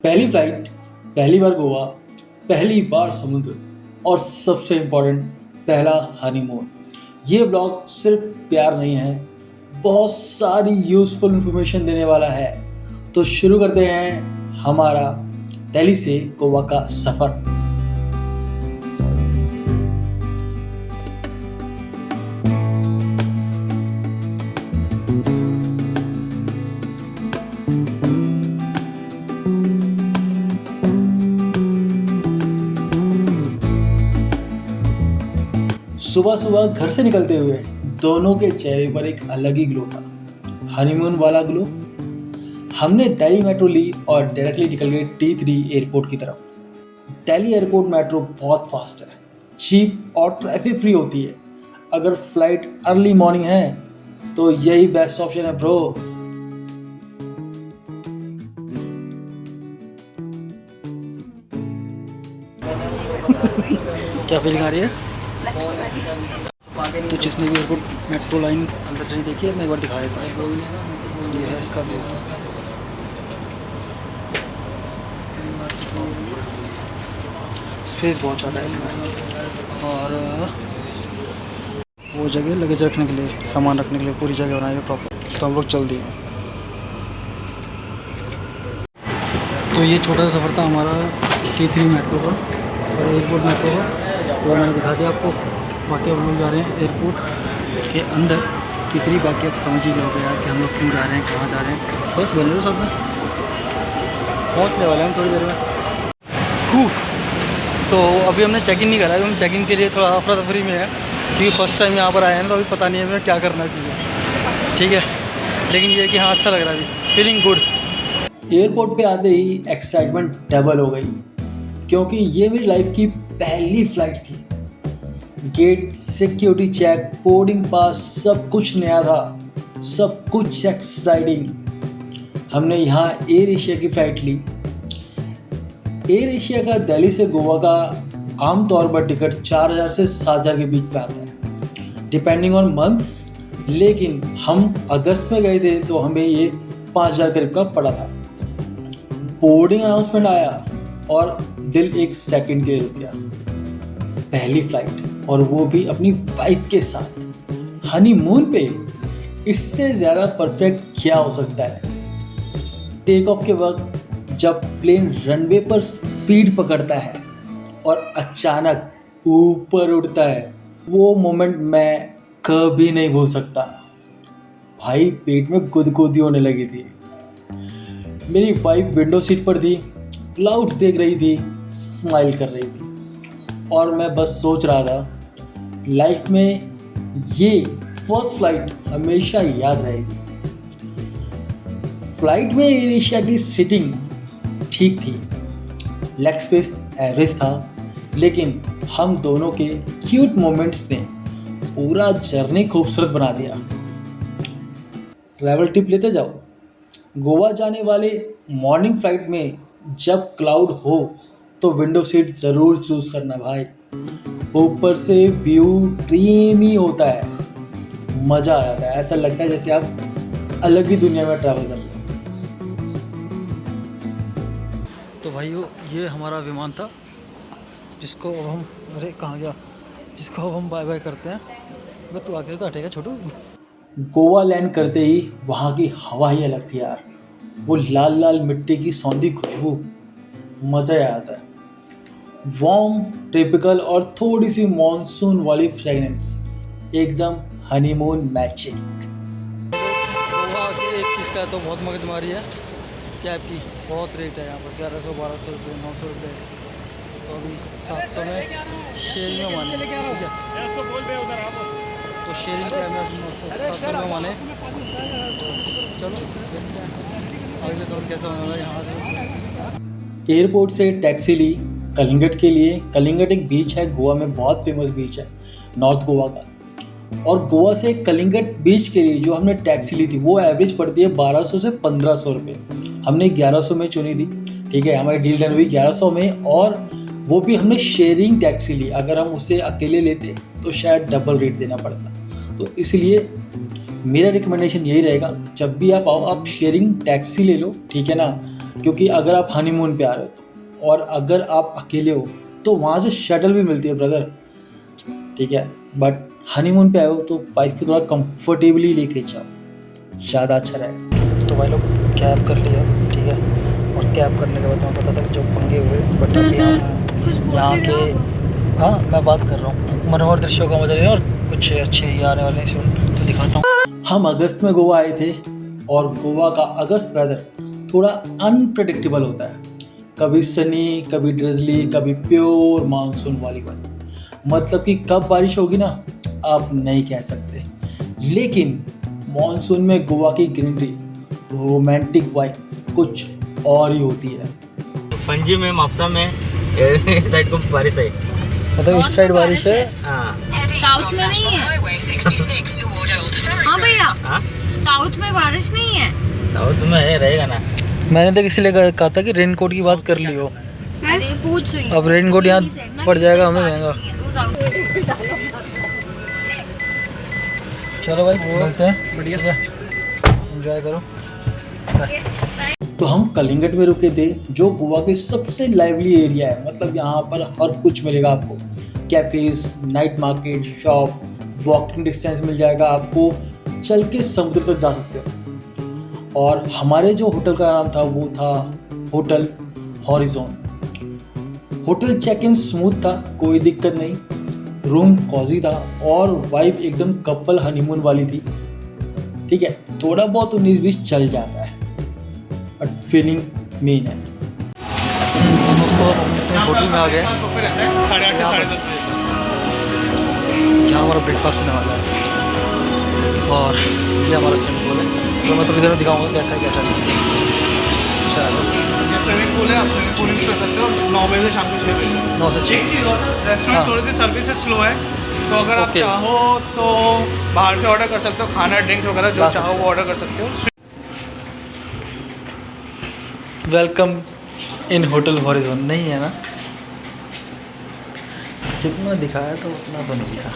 पहली फ्लाइट, पहली बार गोवा, पहली बार समुद्र और सबसे इम्पोर्टेंट पहला हनीमून। ये व्लॉग सिर्फ प्यार नहीं है, बहुत सारी यूज़फुल इन्फॉर्मेशन देने वाला है। तो शुरू करते हैं हमारा दिल्ली से गोवा का सफ़र। सुबह सुबह घर से निकलते हुए दोनों के चेहरे पर एक अलग ही ग्लो था, हनीमून वाला ग्लो। हमने दिल्ली मेट्रो ली और डायरेक्टली निकल गए T3 एयरपोर्ट की तरफ। दिल्ली एयरपोर्ट मेट्रो बहुत फास्ट है, चीप और ट्रैफिक फ्री होती है। अगर फ्लाइट अर्ली मॉर्निंग है तो यही बेस्ट ऑप्शन है ब्रो। क्या फीलिंग आ रही है? तो जिसने भी एयरपोर्ट मेट्रो लाइन अंदर से नहीं देखी है, मैं एक बार दिखा देता हूँ। ये है इसका व्यू। स्पेस बहुत ज़्यादा है इसमें, और वो जगह लगेज रखने के लिए, सामान रखने के लिए पूरी जगह बनाई है प्रॉपर। तो हम लोग चल दिए। तो ये छोटा सा सफ़र था हमारा T3 मेट्रो का और एयरपोर्ट मेट्रो का। वो मैंने दिखा दिया आपको। बाकी हम लोग जा रहे हैं एयरपोर्ट के अंदर T3। बाकी आप समझ ही गए हो यार कि हम लोग क्यों जा रहे हैं, कहाँ जा रहे हैं। बस बने रहो साथ में, पहुँचने वाले हैं हम थोड़ी देर में। तो अभी हमने चेक इन नहीं करा। अभी हम चेक इन के लिए थोड़ा अफरा तफरी में है, क्योंकि फ़र्स्ट टाइम यहाँ पर आए हैं तो अभी पता नहीं है हमें क्या करना चाहिए। ठीक है, लेकिन ये कि हाँ अच्छा लग रहा है, अभी फीलिंग गुड। एयरपोर्ट पे आते ही एक्साइटमेंट डबल हो गई, क्योंकि ये मेरी लाइफ की पहली फ़्लाइट थी। Gate, security check, boarding pass, सब कुछ नया था, सब कुछ एक्साइटिंग। हमने यहाँ एयर एशिया की फ़्लाइट ली। एयर एशिया का दिल्ली से गोवा का आमतौर पर टिकट 4,000 से 7,000 के बीच में आता है, डिपेंडिंग ऑन मंथ्स। लेकिन हम अगस्त में गए थे तो हमें ये 5,000 करीब का पड़ा था। बोर्डिंग अनाउंसमेंट आया और दिल एक सेकंड के लिए रुक गया। पहली फ्लाइट, और वो भी अपनी वाइफ के साथ, हनीमून पे। इससे ज़्यादा परफेक्ट क्या हो सकता है। टेक ऑफ के वक्त जब प्लेन रनवे पर स्पीड पकड़ता है और अचानक ऊपर उड़ता है, वो मोमेंट मैं कभी नहीं भूल सकता। भाई पेट में गुदगुदी होने लगी थी। मेरी वाइफ विंडो सीट पर थी, क्लाउड्स देख रही थी, स्माइल कर रही थी, और मैं बस सोच रहा था लाइफ में ये फर्स्ट फ्लाइट हमेशा याद रहेगी। फ्लाइट में एयर एशिया की सीटिंग ठीक थी, लेग स्पेस एवरेज था, लेकिन हम दोनों के क्यूट मोमेंट्स ने पूरा जर्नी खूबसूरत बना दिया। ट्रैवल टिप लेते जाओ। गोवा जाने वाले मॉर्निंग फ्लाइट में जब क्लाउड हो तो विंडो सीट ज़रूर चूज़ करना भाई। ऊपर से व्यू ड्रीमी होता है, मज़ा आ जाता है। ऐसा लगता है जैसे आप अलग ही दुनिया में ट्रैवल कर रहे हो। तो भाइयों, ये हमारा विमान था जिसको अब हम, अरे कहाँ गया, जिसको अब हम बाय बाय करते हैं। बस तू आके तो हटेगा छोटू। गोवा लैंड करते ही वहाँ की हवा ही अलग थी यार। वो लाल लाल मिट्टी की सौंधी खुशबू, मज़ा आ जाता है। वार्म, ट्रॉपिकल और थोड़ी सी मॉनसून वाली फ्रेगनेंस, एकदम हनीमून मैचिंग। गोवा की एक चीज़ का तो बहुत मगजमारी है, कैब की बहुत रेट है यहाँ पर। 1100, 1200 रुपये, 900 रुपये। तो अभी 700 में शेयरिंग में माने, ठीक है। तो शेयरिंग कैब में 700 रुपये माने। चलो देखते हैं अगले सफर कैसा होगा यहाँ से। एयरपोर्ट से टैक्सी ली कलिंगट के लिए। कलिंगट एक बीच है गोवा में, बहुत फेमस बीच है नॉर्थ गोवा का। और गोवा से कलिंगट बीच के लिए जो हमने टैक्सी ली थी वो एवरेज पड़ती है 1200 से 1500 रुपये। हमने 1100 में चुनी थी, ठीक है। हमारी डील डन हुई 1100 में, और वो भी हमने शेयरिंग टैक्सी ली। अगर हम उसे अकेले लेते तो शायद डबल रेट देना पड़ता। तो इसलिए मेरा रिकमेंडेशन यही रहेगा, जब भी आप आओ आप शेयरिंग टैक्सी ले लो, ठीक है ना। क्योंकि अगर आप हनीमून पे आ रहे हो तो, और अगर आप अकेले हो तो वहाँ से शटल भी मिलती है ब्रदर, ठीक है। बट हनीमून पे आए हो तो वाइफ को थोड़ा कंफर्टेबली लेके जाओ, ज़्यादा अच्छा रहेगा। तो भाई लोग कैब कर लिया, ठीक है। और कैब करने के बाद हमें पता था कि जो पंगे हुए, बट अभी हम यहाँ के, हाँ मैं बात कर रहा हूँ, मनोहर दृश्यों का मजा लें और कुछ अच्छे ये आने वाले हैं तो दिखाता हूँ। हम अगस्त में गोवा आए थे और गोवा का अगस्त वेदर थोड़ा अनप्रेडिक्टेबल होता है, कभी सनी, कभी ड्रिजली, कभी प्योर मानसून वाली वाइब। मतलब कि कब बारिश होगी ना आप नहीं कह सकते, लेकिन मानसून में गोवा की ग्रीनरी, रोमांटिक वाइब कुछ और ही होती है। पणजी में, मापसा में इस साइड को बारिश है, मतलब इस साइड बारिश है। साउथ में नहीं है। हाँ भैया, साउथ में बारिश नहीं है। साउथ में है, रहेगा ना। मैंने तो इसलिए कहा था कि रेन कोट की बात कर लियो। अरे पूछ रही अब रेन कोट यहाँ पड़ जाएगा हमें महंगा। चलो भाई मिलते हैं, बढ़िया एंजॉय करो। तो हम कलिंगट में रुके थे, जो गोवा के सबसे लाइवली एरिया है। मतलब यहाँ पर हर कुछ मिलेगा आपको, cafes, night market, shop, walking distance मिल जाएगा आपको, चल के समुद्र तक जा सकते हो। और हमारे जो होटल का नाम था वो था hotel Horizon. Hotel check in smooth था, कोई दिक्कत नहीं, रूम कॉजी था और वाइब एकदम कपल हनीमून वाली थी, ठीक है। थोड़ा बहुत 19-20 चल जाता है बट फीलिंग मेन है। तो दोस्तों हम होटल में आ गए, 8:30 से 10:30 बजे जहाँ हमारा ब्रेकफास्ट होने वाला है। और ये हमारा स्विमिंग पूल है, तो मैं तो इधर दिखाऊंगा कैसा है कैसा नहीं। चलो ये स्विमिंग पूल है, आप स्विमिंग पूल यूज़ कर सकते हो 9 बजे से शाम को 6 बजे। 9 से 6। एक चीज़ और, रेस्टोरेंट थोड़ी सी सर्विस स्लो है, तो अगर आप Okay. चाहो तो बाहर से ऑर्डर कर सकते हो, खाना ड्रिंक्स वगैरह जो चाहो वो ऑर्डर कर सकते हो। वेलकम इन होटल हॉरिजॉन नहीं है ना, जितना दिखाया तो उतना तो नहीं दिखा।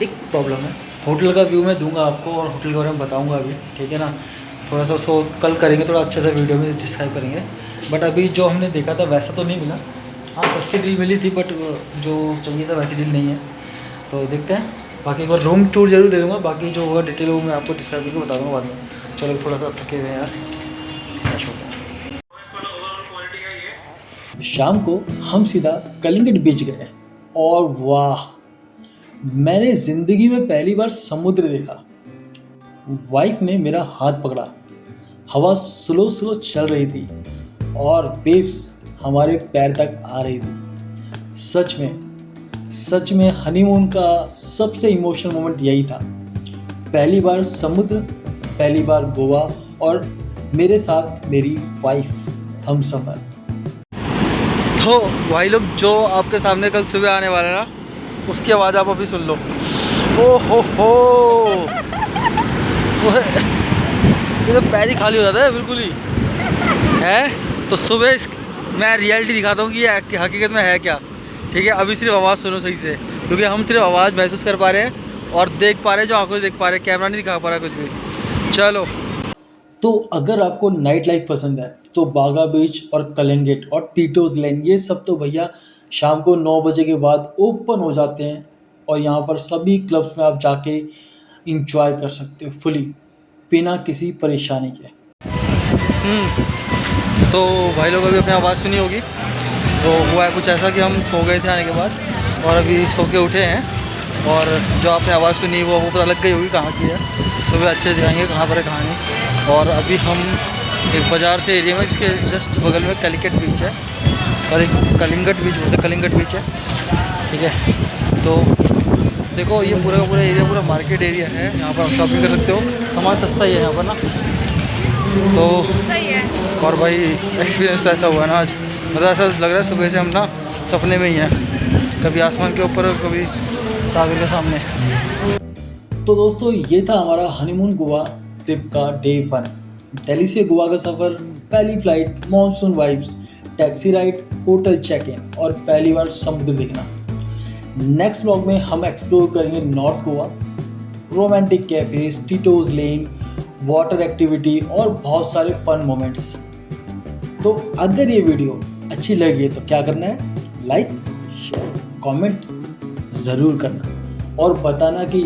एक प्रॉब्लम है, होटल का व्यू मैं दूंगा आपको और होटल के बारे में बताऊंगा अभी, ठीक है ना। थोड़ा सा उसको कल करेंगे, थोड़ा अच्छे से वीडियो में डिस्क्राइब करेंगे। बट अभी जो हमने देखा था वैसा तो नहीं मिला। हाँ सस्ती डील मिली थी, बट जो चाहिए था वैसी डील नहीं है। तो देखते हैं, बाकी एक बार रूम टूर जरूर दे दूँगा, बाकी जो होगा डिटेल वो मैं आपको डिस्क्राइब करके बता दूँगा बाद में। चलो थोड़ा सा थके हुए हैं यार, फ्रेश होता है। शाम को हम सीधा कलिंगट बीच गए और वाह, मैंने ज़िंदगी में पहली बार समुद्र देखा। वाइफ ने मेरा हाथ पकड़ा, हवा स्लो स्लो चल रही थी और वेव्स हमारे पैर तक आ रही थी। सच में हनीमून का सबसे इमोशनल मोमेंट यही था। पहली बार समुद्र, पहली बार गोवा और मेरे साथ मेरी वाइफ, हम सफ़र। तो भाई लोग जो आपके सामने कल सुबह आने वाला है ना, उसकी आवाज़ आप अभी सुन लो। ओ हो ये तो पैर ही खाली हो जाता है बिल्कुल ही है। तो सुबह मैं रियलिटी दिखाता हूँ कि ये हकीकत में है क्या, ठीक है। अभी सिर्फ आवाज़ सुनो सही से, क्योंकि हम सिर्फ आवाज़ महसूस कर पा रहे हैं और देख पा रहे हैं, जो आंखों से देख पा रहे हैं, कैमरा नहीं दिखा पा रहा कुछ भी। चलो, तो अगर आपको नाइट लाइफ पसंद है तो बागा बीच और कलिंगट और टीटोज लेन, ये सब तो भैया शाम को 9 बजे के बाद ओपन हो जाते हैं और यहाँ पर सभी क्लब्स में आप जाके इंजॉय कर सकते हो फुली, बिना किसी परेशानी के। तो भाई लोग अभी अपनी आवाज़ सुनी होगी। तो हुआ है कुछ ऐसा कि हम सो गए थे आने के बाद और अभी सो के उठे हैं, और जो आपने आवाज़ सुनी वो पता लग गई होगी कहाँ की है। सुबह अच्छे दिखाएंगे कहाँ पर है कहाँ नहीं। और अभी हम एक बाज़ार से एरिया में, जिसके जस्ट बगल में कलिंगट बीच है, और एक कलिंगट बीच बोलते हैं, कलिंगट बीच है, ठीक है। तो देखो ये पूरा का पूरा एरिया पूरा मार्केट एरिया है, यहाँ पर आप शॉपिंग कर सकते हो, सामान सस्ता ही है यहाँ पर ना। तो सही है। और भाई एक्सपीरियंस तो ऐसा हुआ ना आज, मतलब ऐसा लग रहा है सुबह से हम ना सपने में ही हैं, कभी आसमान के ऊपर कभी सागर के सामने। तो दोस्तों ये था हमारा हनीमून गोवा ट्रिप का डे 1। दिल्ली से गोवा का सफ़र, पहली flight, monsoon vibes, taxi ride, hotel check in और पहली बार समुद्र देखना। नेक्स्ट व्लॉग में हम एक्सप्लोर करेंगे North Goa, romantic cafes, Tito's Lane, water activity और बहुत सारे फन मोमेंट्स। तो अगर ये वीडियो अच्छी लगी तो क्या करना है, लाइक शेयर कमेंट ज़रूर करना और बताना कि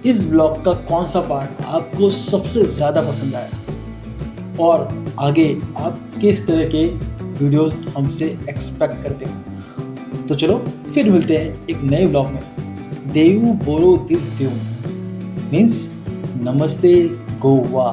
इस ब्लॉग का कौन सा पार्ट आपको सबसे ज़्यादा पसंद आया और आगे आप किस तरह के वीडियोस हमसे एक्सपेक्ट करते हो। तो चलो फिर मिलते हैं एक नए ब्लॉग में। देव बोरो दिस देव मीन्स नमस्ते गोवा।